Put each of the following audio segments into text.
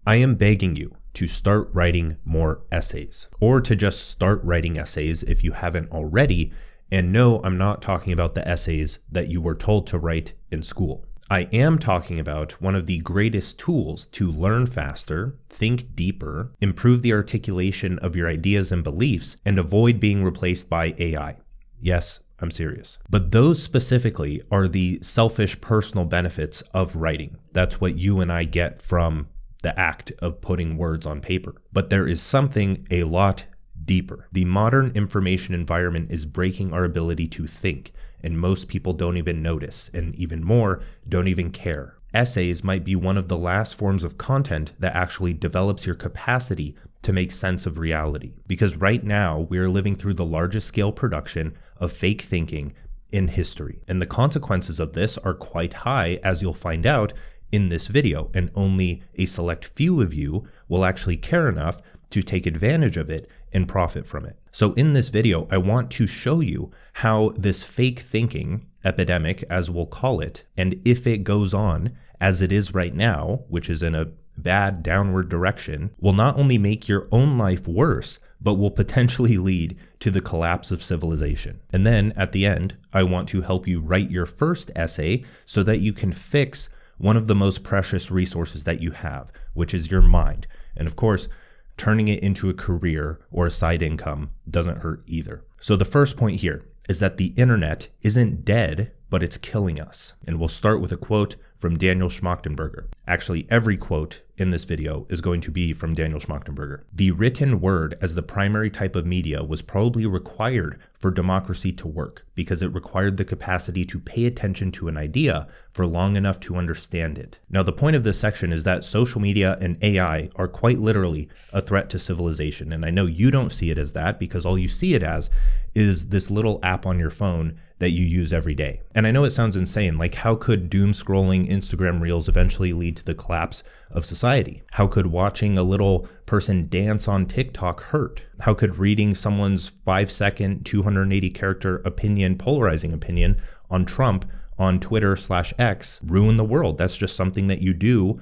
I am begging you to start writing more essays, or to just start writing essays if you haven't already. And no, I'm not talking about the essays that you were told to write in school. I am talking about one of the greatest tools to learn faster, think deeper, improve the articulation of your ideas and beliefs, and avoid being replaced by AI. Yes, I'm serious. But those specifically are the selfish personal benefits of writing. That's what you and I get from the act of putting words on paper. But there is something a lot deeper. The modern information environment is breaking our ability to think, and most people don't even notice, and even more, don't even care. Essays might be one of the last forms of content that actually develops your capacity to make sense of reality. Because right now, we are living through the largest scale production of fake thinking in history. And the consequences of this are quite high, as you'll find out in this video, and only a select few of you will actually care enough to take advantage of it and profit from it. So in this video, I want to show you how this fake thinking epidemic, as we'll call it, and if it goes on as it is right now, which is in a bad downward direction, will not only make your own life worse, but will potentially lead to the collapse of civilization. And then at the end, I want to help you write your first essay so that you can fix one of the most precious resources that you have, which is your mind. And of course, turning it into a career or a side income doesn't hurt either. So the first point here is that the internet isn't dead, but it's killing us. And we'll start with a quote from Daniel Schmachtenberger. Actually, every quote in this video is going to be from Daniel Schmachtenberger. The written word as the primary type of media was probably required for democracy to work because it required the capacity to pay attention to an idea for long enough to understand it. Now, the point of this section is that social media and AI are quite literally a threat to civilization. And I know you don't see it as that because all you see it as is this little app on your phone that you use every day. And I know it sounds insane, like how could doom scrolling Instagram reels eventually lead to the collapse of society? How could watching a little person dance on TikTok hurt? How could reading someone's 5-second, 280 character opinion, polarizing opinion on Trump on Twitter/X ruin the world? That's just something that you do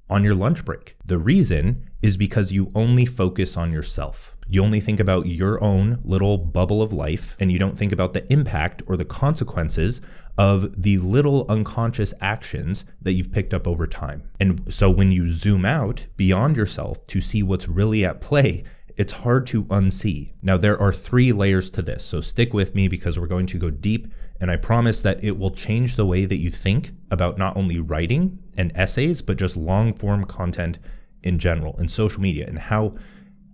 on your lunch break. The reason is because you only focus on yourself. You only think about your own little bubble of life, and you don't think about the impact or the consequences of the little unconscious actions that you've picked up over time. And so when you zoom out beyond yourself to see what's really at play, it's hard to unsee. Now, there are 3 layers to this, so stick with me because we're going to go deep, and I promise that it will change the way that you think about not only writing and essays, but just long-form content in general, and social media, and how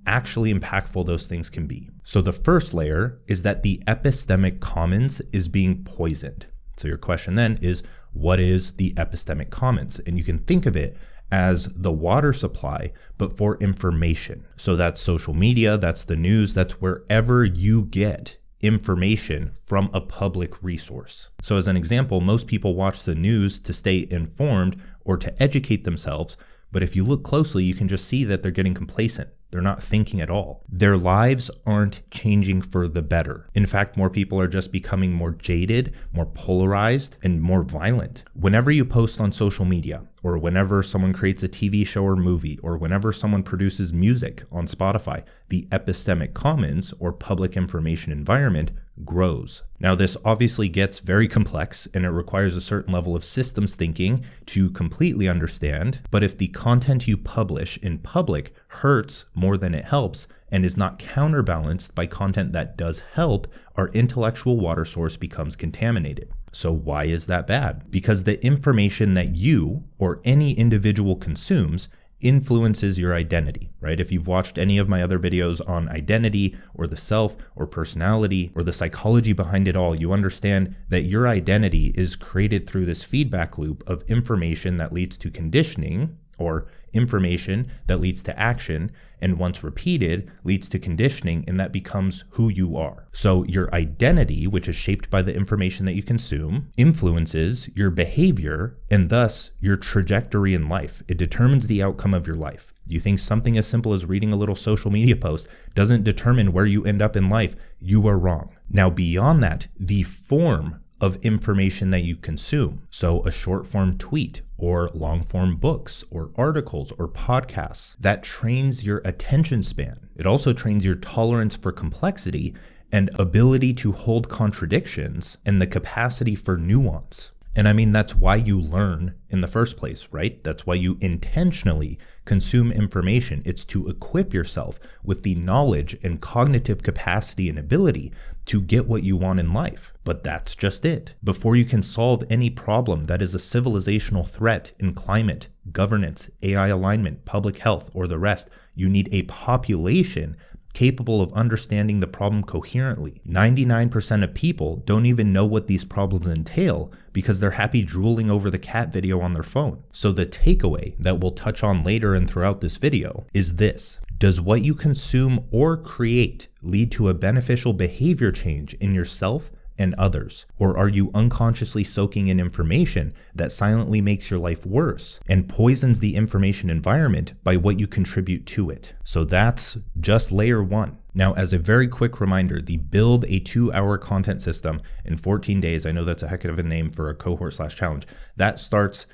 actually impactful those things can be. So the first layer is that the epistemic commons is being poisoned. So your question then is, what is the epistemic commons? And you can think of it as the water supply, but for information. So that's social media, that's the news, that's wherever you get information from a public resource. So as an example, most people watch the news to stay informed or to educate themselves, but if you look closely, you can just see that they're getting complacent. They're not thinking at all. Their lives aren't changing for the better. In fact, more people are just becoming more jaded, more polarized, and more violent. Whenever you post on social media, or whenever someone creates a TV show or movie, or whenever someone produces music on Spotify, the epistemic commons, or public information environment, grows. Now, this obviously gets very complex and it requires a certain level of systems thinking to completely understand. But if the content you publish in public hurts more than it helps and is not counterbalanced by content that does help, our intellectual water source becomes contaminated. So why is that bad? Because the information that you or any individual consumes influences your identity, right? If you've watched any of my other videos on identity or the self or personality or the psychology behind it all, you understand that your identity is created through this feedback loop of information that leads to conditioning, or information that leads to action, and once repeated leads to conditioning, and that becomes who you are. So your identity, which is shaped by the information that you consume, influences your behavior and thus your trajectory in life. It determines the outcome of your life. You think something as simple as reading a little social media post doesn't determine where you end up in life, you are wrong. Now, beyond that, the form of information that you consume. So a short form tweet or long form books or articles or podcasts, that trains your attention span. It also trains your tolerance for complexity and ability to hold contradictions and the capacity for nuance. And I mean, that's why you learn in the first place, right? That's why you intentionally consume information. It's to equip yourself with the knowledge and cognitive capacity and ability to get what you want in life. But that's just it. Before you can solve any problem that is a civilizational threat in climate, governance, AI alignment, public health, or the rest, you need a population capable of understanding the problem coherently. 99% of people don't even know what these problems entail because they're happy drooling over the cat video on their phone. So the takeaway that we'll touch on later and throughout this video is this: does what you consume or create lead to a beneficial behavior change in yourself and others? Or are you unconsciously soaking in information that silently makes your life worse and poisons the information environment by what you contribute to it? So that's just layer one. Now, as a very quick reminder, the Build a 2-Hour Content System in 14 days, I know that's a heck of a name for a cohort/challenge, that starts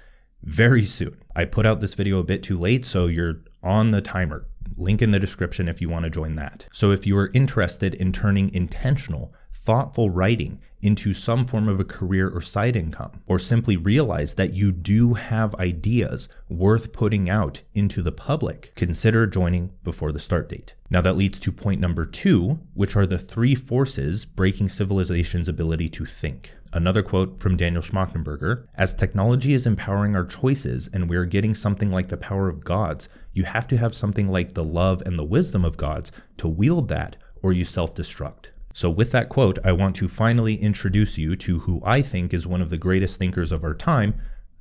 very soon. I put out this video a bit too late, so you're on the timer. Link in the description if you want to join that. So if you are interested in turning intentional, thoughtful writing into some form of a career or side income, or simply realize that you do have ideas worth putting out into the public, consider joining before the start date. Now that leads to point number 2, which are the 3 forces breaking civilization's ability to think. Another quote from Daniel Schmachtenberger: "As technology is empowering our choices and we're getting something like the power of gods, you have to have something like the love and the wisdom of gods to wield that, or you self-destruct." So with that quote, I want to finally introduce you to who I think is one of the greatest thinkers of our time,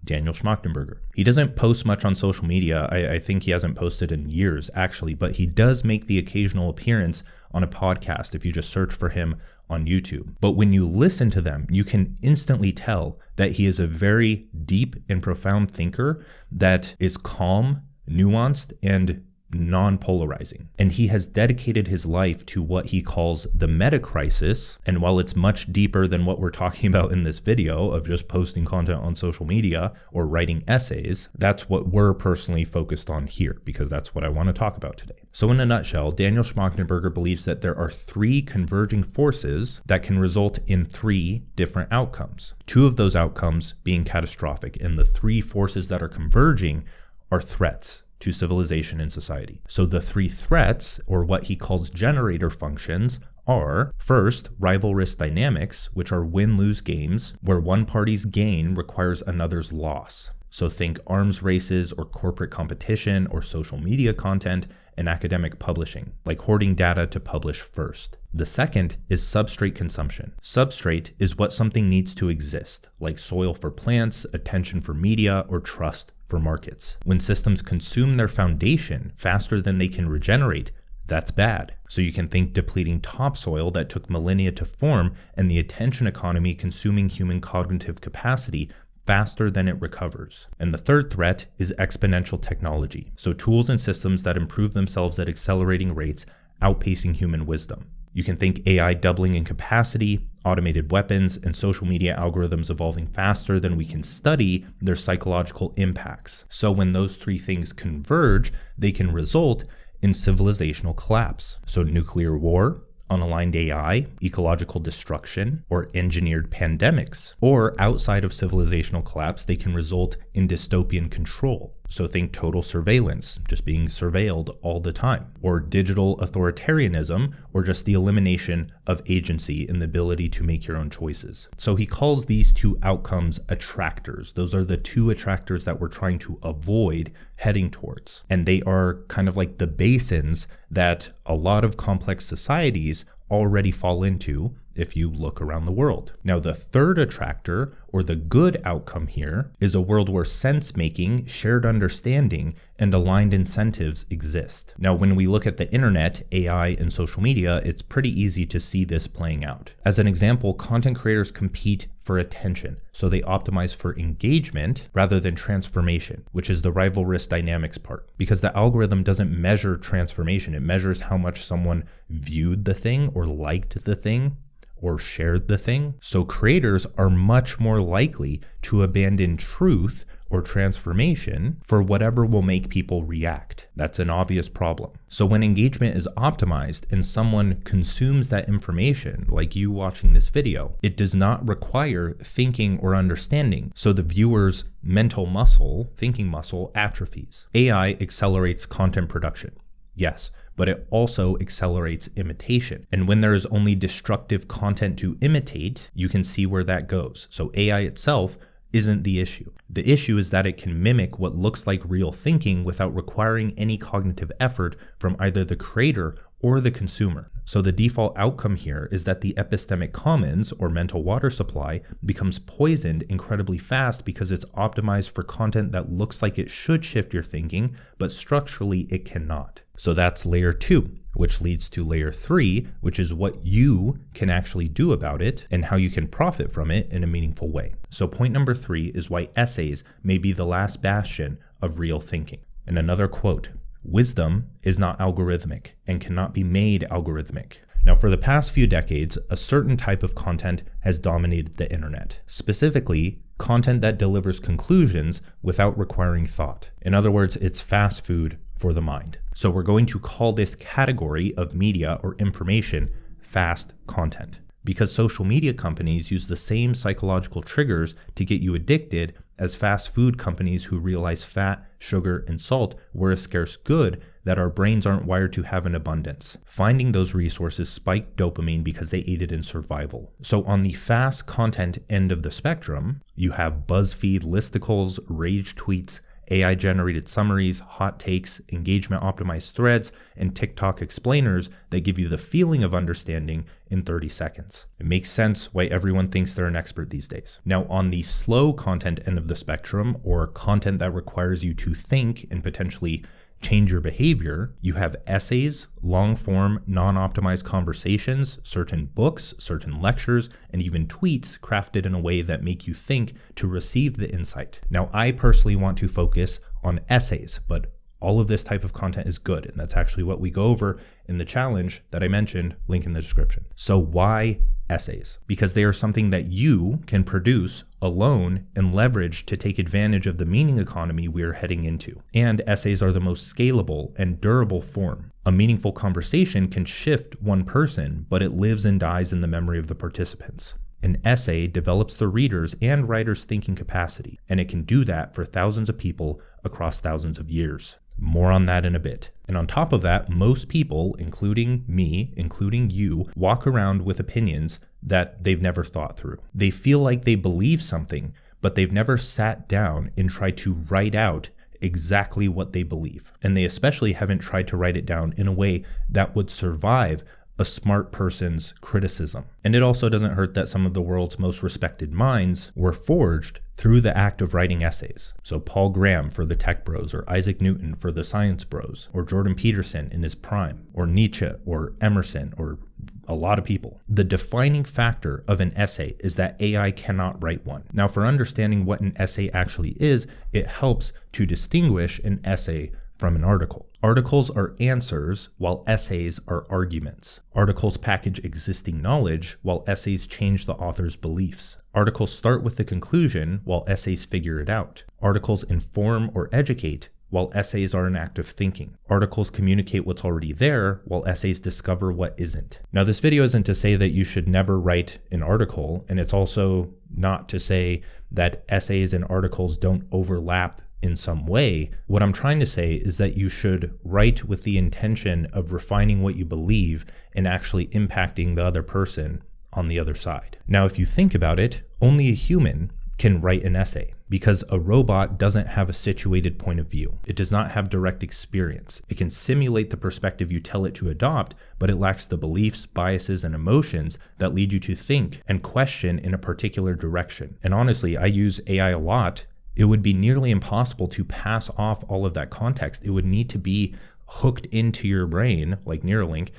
Daniel Schmachtenberger. He doesn't post much on social media. I think he hasn't posted in years, actually, but he does make the occasional appearance on a podcast if you just search for him on YouTube. But when you listen to them, you can instantly tell that he is a very deep and profound thinker that is calm, nuanced, and non-polarizing. And he has dedicated his life to what he calls the meta crisis. And while it's much deeper than what we're talking about in this video of just posting content on social media or writing essays, that's what we're personally focused on here, because that's what I want to talk about today. So in a nutshell, Daniel Schmachtenberger believes that there are 3 converging forces that can result in 3 different outcomes. 2 of those outcomes being catastrophic, and the 3 forces that are converging are threats to civilization and society. So the 3 threats, or what he calls generator functions, are first, rival risk dynamics, which are win-lose games where one party's gain requires another's loss. So think arms races or corporate competition or social media content and academic publishing, like hoarding data to publish first. The second is substrate consumption. Substrate is what something needs to exist, like soil for plants, attention for media, or trust for markets. When systems consume their foundation faster than they can regenerate, that's bad. So you can think depleting topsoil that took millennia to form, and the attention economy consuming human cognitive capacity faster than it recovers. And the third threat is exponential technology. So tools and systems that improve themselves at accelerating rates, outpacing human wisdom. You can think AI doubling in capacity, automated weapons, and social media algorithms evolving faster than we can study their psychological impacts. So when those 3 things converge, they can result in civilizational collapse. So nuclear war, unaligned AI, ecological destruction, or engineered pandemics. Or outside of civilizational collapse, they can result in dystopian control. So think total surveillance, just being surveilled all the time, or digital authoritarianism, or just the elimination of agency and the ability to make your own choices. So he calls these 2 outcomes attractors. Those are the 2 attractors that we're trying to avoid heading towards. And they are kind of like the basins that a lot of complex societies already fall into if you look around the world. Now, the third attractor, or the good outcome here, is a world where sense-making, shared understanding, and aligned incentives exist. Now, when we look at the internet, AI, and social media, it's pretty easy to see this playing out. As an example, content creators compete for attention, so they optimize for engagement rather than transformation, which is the rival risk dynamics part. Because the algorithm doesn't measure transformation, it measures how much someone viewed the thing or liked the thing, or shared the thing. So creators are much more likely to abandon truth or transformation for whatever will make people react. That's an obvious problem. So when engagement is optimized and someone consumes that information, like you watching this video, it does not require thinking or understanding. So the viewer's mental muscle, thinking muscle, atrophies. AI accelerates content production. Yes, but it also accelerates imitation. And when there is only destructive content to imitate, you can see where that goes. So AI itself isn't the issue. The issue is that it can mimic what looks like real thinking without requiring any cognitive effort from either the creator or the consumer. So the default outcome here is that the epistemic commons, or mental water supply, becomes poisoned incredibly fast because it's optimized for content that looks like it should shift your thinking, but structurally it cannot. So that's layer 2, which leads to layer 3, which is what you can actually do about it and how you can profit from it in a meaningful way. So point number 3 is why essays may be the last bastion of real thinking. And another quote, "Wisdom is not algorithmic and cannot be made algorithmic." Now, for the past few decades, a certain type of content has dominated the internet, specifically content that delivers conclusions without requiring thought. In other words, it's fast food for the mind. So we're going to call this category of media or information fast content, because social media companies use the same psychological triggers to get you addicted as fast food companies who realize fat, sugar, and salt were a scarce good that our brains aren't wired to have in abundance. Finding those resources spiked dopamine because they aided in survival. So on the fast content end of the spectrum, you have BuzzFeed listicles, rage tweets, AI-generated summaries, hot takes, engagement-optimized threads, and TikTok explainers that give you the feeling of understanding in 30 seconds. It makes sense why everyone thinks they're an expert these days. Now, on the slow content end of the spectrum, or content that requires you to think and potentially change your behavior, you have essays, long-form, non-optimized conversations, certain books, certain lectures, and even tweets crafted in a way that make you think to receive the insight. Now, I personally want to focus on essays, but all of this type of content is good, and that's actually what we go over in the challenge that I mentioned, link in the description. So why essays? Because they are something that you can produce alone and leverage to take advantage of the meaning economy we are heading into. And essays are the most scalable and durable form. A meaningful conversation can shift one person, but it lives and dies in the memory of the participants. An essay develops the reader's and writer's thinking capacity, and it can do that for thousands of people across thousands of years. More on that in a bit. And on top of that, most people, including me, including you, walk around with opinions that they've never thought through. They feel like they believe something, but they've never sat down and tried to write out exactly what they believe. And they especially haven't tried to write it down in a way that would survive a smart person's criticism. And it also doesn't hurt that some of the world's most respected minds were forged through the act of writing essays. So Paul Graham for the tech bros, or Isaac Newton for the science bros, or Jordan Peterson in his prime, or Nietzsche, or Emerson, or a lot of people. The defining factor of an essay is that AI cannot write one. Now, for understanding what an essay actually is, it helps to distinguish an essay from an article. Articles are answers, while essays are arguments. Articles package existing knowledge, while essays change the author's beliefs. Articles start with the conclusion, while essays figure it out. Articles inform or educate, while essays are an act of thinking. Articles communicate what's already there, while essays discover what isn't. Now, this video isn't to say that you should never write an article, and it's also not to say that essays and articles don't overlap in some way. What I'm trying to say is that you should write with the intention of refining what you believe and actually impacting the other person on the other side. Now, if you think about it, only a human can write an essay, because a robot doesn't have a situated point of view. It does not have direct experience. It can simulate the perspective you tell it to adopt, but it lacks the beliefs, biases, and emotions that lead you to think and question in a particular direction. And honestly, I use AI a lot. It would be nearly impossible to pass off all of that context. It would need to be hooked into your brain, like Neuralink,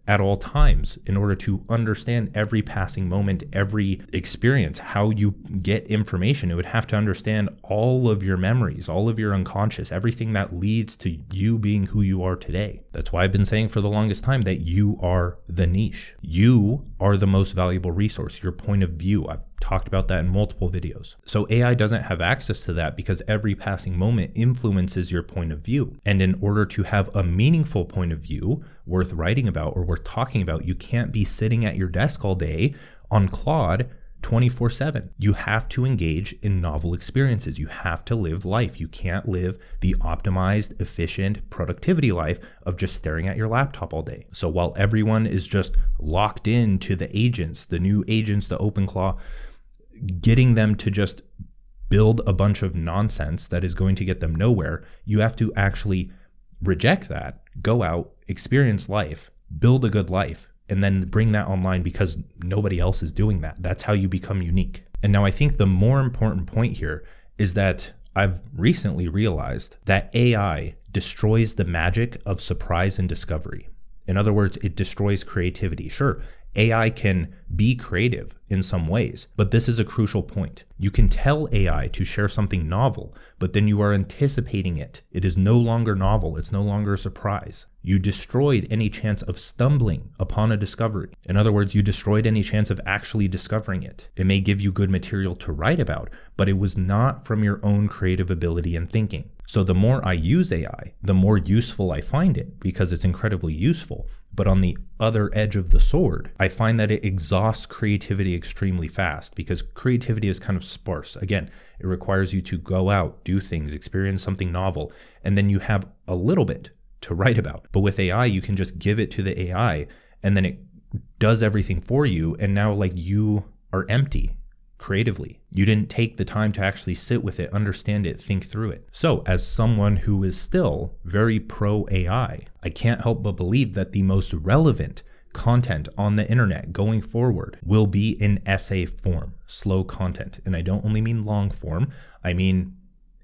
at all times in order to understand every passing moment, every experience, how you get information. It would have to understand all of your memories, all of your unconscious, everything that leads to you being who you are today. That's why I've been saying for the longest time that you are the niche. You are the most valuable resource, your point of view. I've talked about that in multiple videos. So AI doesn't have access to that because every passing moment influences your point of view. And in order to have a meaningful point of view worth writing about or worth talking about, you can't be sitting at your desk all day on Claude 24/7. You have to engage in novel experiences. You have to live life. You can't live the optimized, efficient productivity life of just staring at your laptop all day. So while everyone is just locked into the agents, the new agents, the OpenClaw, getting them to just build a bunch of nonsense that is going to get them nowhere, you have to actually reject that, go out, experience life, build a good life, and then bring that online because nobody else is doing that. That's how you become unique. And now I think the more important point here is that I've recently realized that AI destroys the magic of surprise and discovery. In other words, it destroys creativity. Sure, AI can be creative in some ways, but this is a crucial point. You can tell AI to share something novel, but then you are anticipating it. It is no longer novel. It's no longer a surprise. You destroyed any chance of stumbling upon a discovery. In other words, you destroyed any chance of actually discovering it. It may give you good material to write about, but it was not from your own creative ability and thinking. So the more I use AI, the more useful I find it because it's incredibly useful. But on the other edge of the sword, I find that it exhausts creativity extremely fast because creativity is kind of sparse. Again, it requires you to go out, do things, experience something novel, and then you have a little bit to write about. But with AI, you can just give it to the AI and then it does everything for you. And now like you are empty creatively. You didn't take the time to actually sit with it, understand it, think through it. So as someone who is still very pro AI, I can't help but believe that the most relevant content on the internet going forward will be in essay form, slow content. And I don't only mean long form, I mean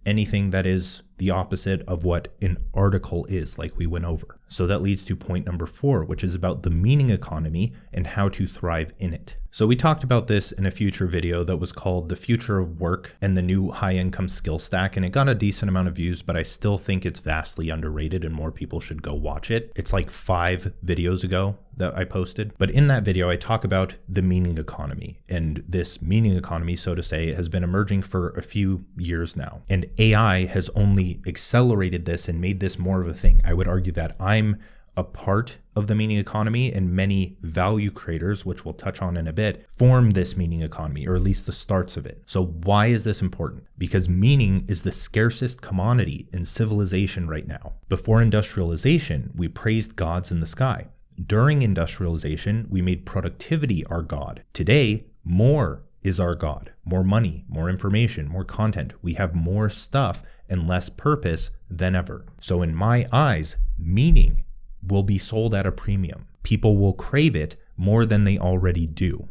anything that is the opposite of what an article is, like we went over. So that leads to point number 4, which is about the meaning economy and how to thrive in it. So we talked about this in a future video that was called The Future of Work and the New High Income Skill Stack, and it got a decent amount of views, but I still think it's vastly underrated and more people should go watch it. It's like 5 videos ago that I posted. But in that video, I talk about the meaning economy, and this meaning economy, so to say, has been emerging for a few years now. And AI has only accelerated this and made this more of a thing. I would argue that I'm a part of the meaning economy, and many value creators, which we'll touch on in a bit, form this meaning economy, or at least the starts of it. So why is this important? Because meaning is the scarcest commodity in civilization right now. Before industrialization, we praised gods in the sky. During industrialization, we made productivity our god. Today, more is our god. More money, more information, more content. We have more stuff and less purpose than ever. So in my eyes, meaning will be sold at a premium. People will crave it more than they already do.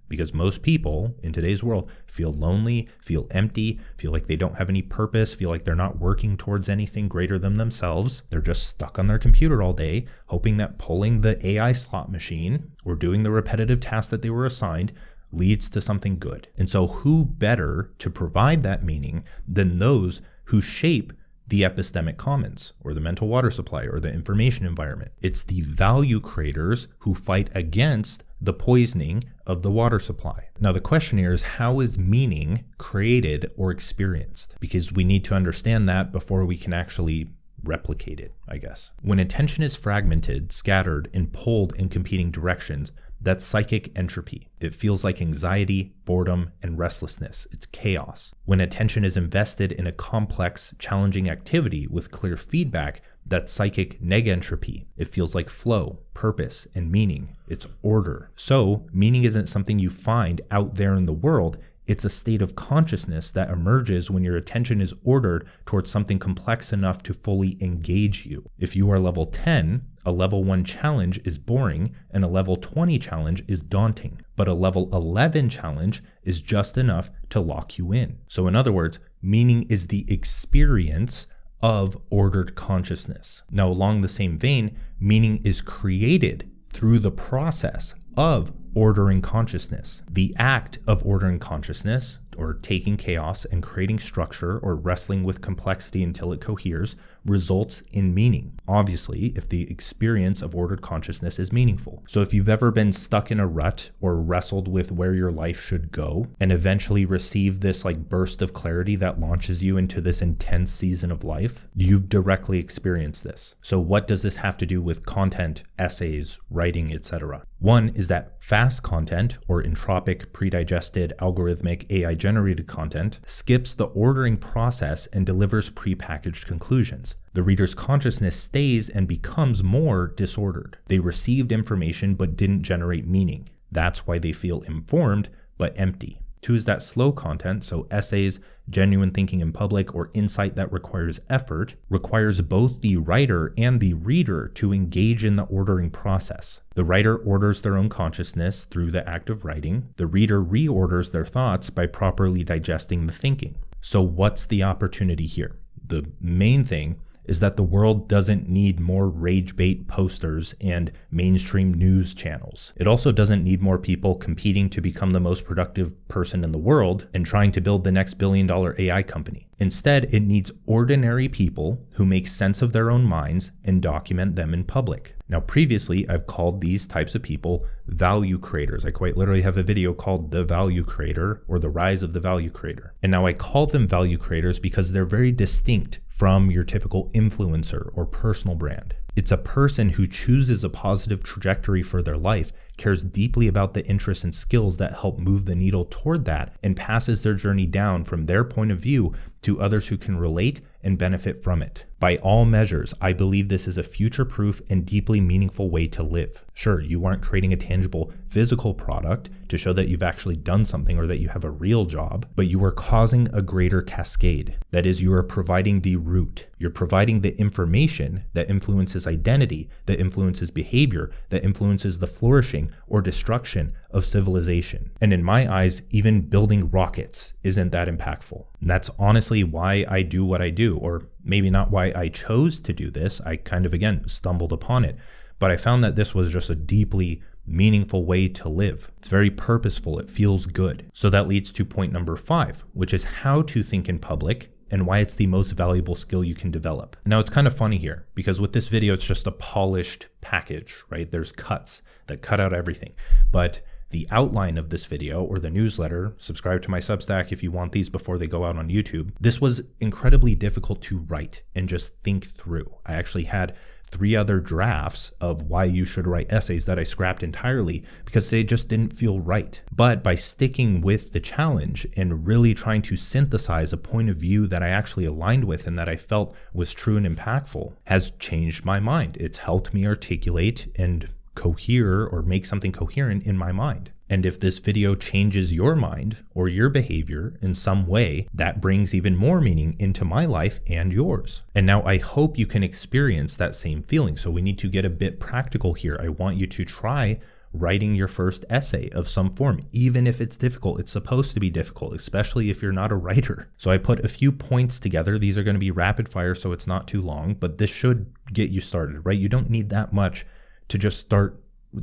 Because most people in today's world feel lonely, feel empty, feel like they don't have any purpose, feel like they're not working towards anything greater than themselves. They're just stuck on their computer all day, hoping that pulling the AI slot machine or doing the repetitive tasks that they were assigned leads to something good. And so who better to provide that meaning than those who shape the epistemic commons, or the mental water supply, or the information environment? It's the value creators who fight against the poisoning of the water supply. Now the question here is, how is meaning created or experienced? Because we need to understand that before we can actually replicate it, I guess. When attention is fragmented, scattered, and pulled in competing directions, that's psychic entropy. It feels like anxiety, boredom, and restlessness. It's chaos. When attention is invested in a complex, challenging activity with clear feedback, that's psychic negentropy. It feels like flow, purpose, and meaning. It's order. So, meaning isn't something you find out there in the world. It's a state of consciousness that emerges when your attention is ordered towards something complex enough to fully engage you. If you are level 10, a level 1 challenge is boring, and a level 20 challenge is daunting. But a level 11 challenge is just enough to lock you in. So in other words, meaning is the experience of ordered consciousness. Now, along the same vein, meaning is created through the process of ordering consciousness. The act of ordering consciousness, or taking chaos and creating structure, or wrestling with complexity until it coheres, results in meaning. Obviously, if the experience of ordered consciousness is meaningful. So if you've ever been stuck in a rut or wrestled with where your life should go and eventually received this burst of clarity that launches you into this intense season of life, you've directly experienced this. So what does this have to do with content, essays, writing, etc.? One is that fast content, or entropic, pre-digested, algorithmic, AI-generated content, skips the ordering process and delivers pre-packaged conclusions. The reader's consciousness stays and becomes more disordered. They received information but didn't generate meaning. That's why they feel informed but empty. Two is that slow content, so essays, genuine thinking in public, or insight that requires effort, requires both the writer and the reader to engage in the ordering process. The writer orders their own consciousness through the act of writing. The reader reorders their thoughts by properly digesting the thinking. So what's the opportunity here? The main thing is that the world doesn't need more rage bait posters and mainstream news channels. It also doesn't need more people competing to become the most productive person in the world and trying to build the next billion-dollar AI company. Instead, it needs ordinary people who make sense of their own minds and document them in public. Now, previously, I've called these types of people value creators. I quite literally have a video called The Value Creator, or The Rise of the Value Creator. And now I call them value creators because they're very distinct from your typical influencer or personal brand. It's a person who chooses a positive trajectory for their life, cares deeply about the interests and skills that help move the needle toward that, and passes their journey down from their point of view to others who can relate and benefit from it. By all measures, I believe this is a future-proof and deeply meaningful way to live. Sure, you aren't creating a tangible physical product to show that you've actually done something or that you have a real job, but you are causing a greater cascade. That is, you are providing the root. You're providing the information that influences identity, that influences behavior, that influences the flourishing or destruction of civilization. And in my eyes, even building rockets isn't that impactful. And that's honestly why I do what I do, or maybe not why I chose to do this. I kind of, again, stumbled upon it, but I found that this was just a deeply meaningful way to live. It's very purposeful. It feels good. So that leads to point number 5, which is how to think in public and why it's the most valuable skill you can develop. Now, it's kind of funny here because with this video, it's just a polished package, right? There's cuts that cut out everything, but the outline of this video or the newsletter, subscribe to my Substack if you want these before they go out on YouTube. This was incredibly difficult to write and just think through. I actually had 3 other drafts of why you should write essays that I scrapped entirely because they just didn't feel right. But by sticking with the challenge and really trying to synthesize a point of view that I actually aligned with and that I felt was true and impactful has changed my mind. It's helped me articulate and cohere or make something coherent in my mind. And if this video changes your mind or your behavior in some way, that brings even more meaning into my life and yours. And now I hope you can experience that same feeling. So we need to get a bit practical here. I want you to try writing your first essay of some form, even if it's difficult. It's supposed to be difficult, especially if you're not a writer. So I put a few points together. These are going to be rapid fire, so it's not too long, but this should get you started, right? You don't need that much to just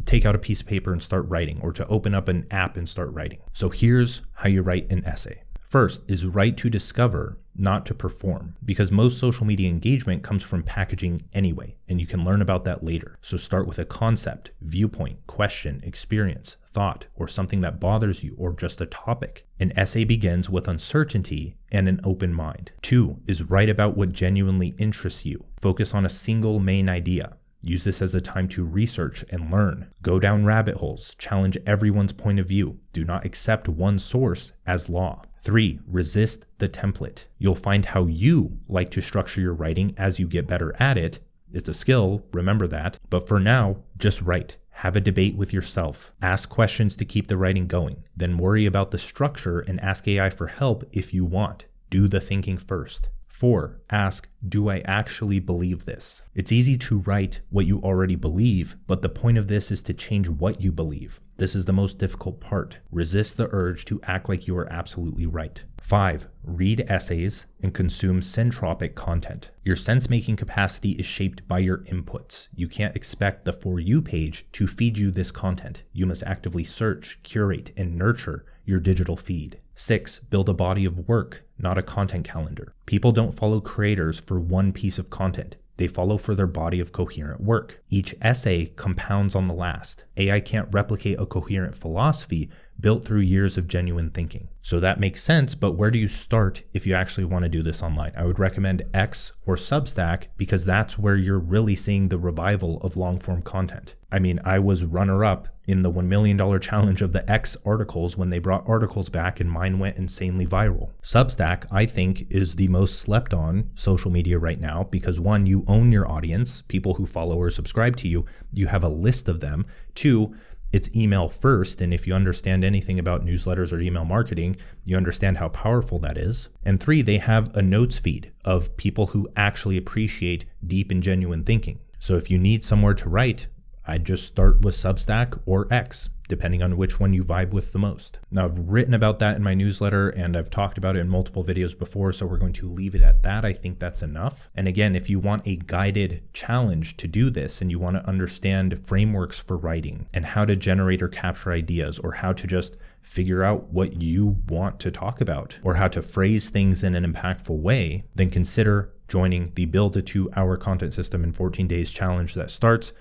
take out a piece of paper and start writing, or to open up an app and start writing. So here's how you write an essay. First is write to discover, not to perform, because most social media engagement comes from packaging anyway, and you can learn about that later. So start with a concept, viewpoint, question, experience, thought, or something that bothers you, or just a topic. An essay begins with uncertainty and an open mind. 2 is write about what genuinely interests you. Focus on a single main idea. Use this as a time to research and learn. Go down rabbit holes. Challenge everyone's point of view. Do not accept one source as law. 3, resist the template. You'll find how you like to structure your writing as you get better at it. It's a skill, remember that. But for now, just write. Have a debate with yourself. Ask questions to keep the writing going. Then worry about the structure and ask AI for help if you want. Do the thinking first. 4, ask, do I actually believe this? It's easy to write what you already believe, but the point of this is to change what you believe. This is the most difficult part. Resist the urge to act like you are absolutely right. 5, read essays and consume syntropic content. Your sense-making capacity is shaped by your inputs. You can't expect the For You page to feed you this content. You must actively search, curate, and nurture your digital feed. 6, build a body of work, not a content calendar. People don't follow creators for one piece of content. They follow for their body of coherent work. Each essay compounds on the last. AI can't replicate a coherent philosophy built through years of genuine thinking. So that makes sense, but where do you start if you actually want to do this online? I would recommend X or Substack because that's where you're really seeing the revival of long-form content. I mean, I was runner-up in the $1 million challenge of the X articles when they brought articles back and mine went insanely viral. Substack, I think, is the most slept on social media right now because 1, you own your audience, people who follow or subscribe to you, you have a list of them. 2, it's email first, and if you understand anything about newsletters or email marketing, you understand how powerful that is. And 3, they have a notes feed of people who actually appreciate deep and genuine thinking. So if you need somewhere to write, I'd just start with Substack or X, depending on which one you vibe with the most. Now, I've written about that in my newsletter and I've talked about it in multiple videos before, so we're going to leave it at that. I think that's enough. And again, if you want a guided challenge to do this and you want to understand frameworks for writing and how to generate or capture ideas or how to just figure out what you want to talk about or how to phrase things in an impactful way, then consider joining the Build a 2-Hour Content System in 14 Days challenge that starts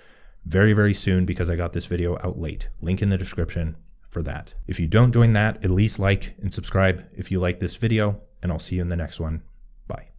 very, very soon because I got this video out late. Link in the description for that. If you don't join that, at least like and subscribe if you like this video, and I'll see you in the next one. Bye.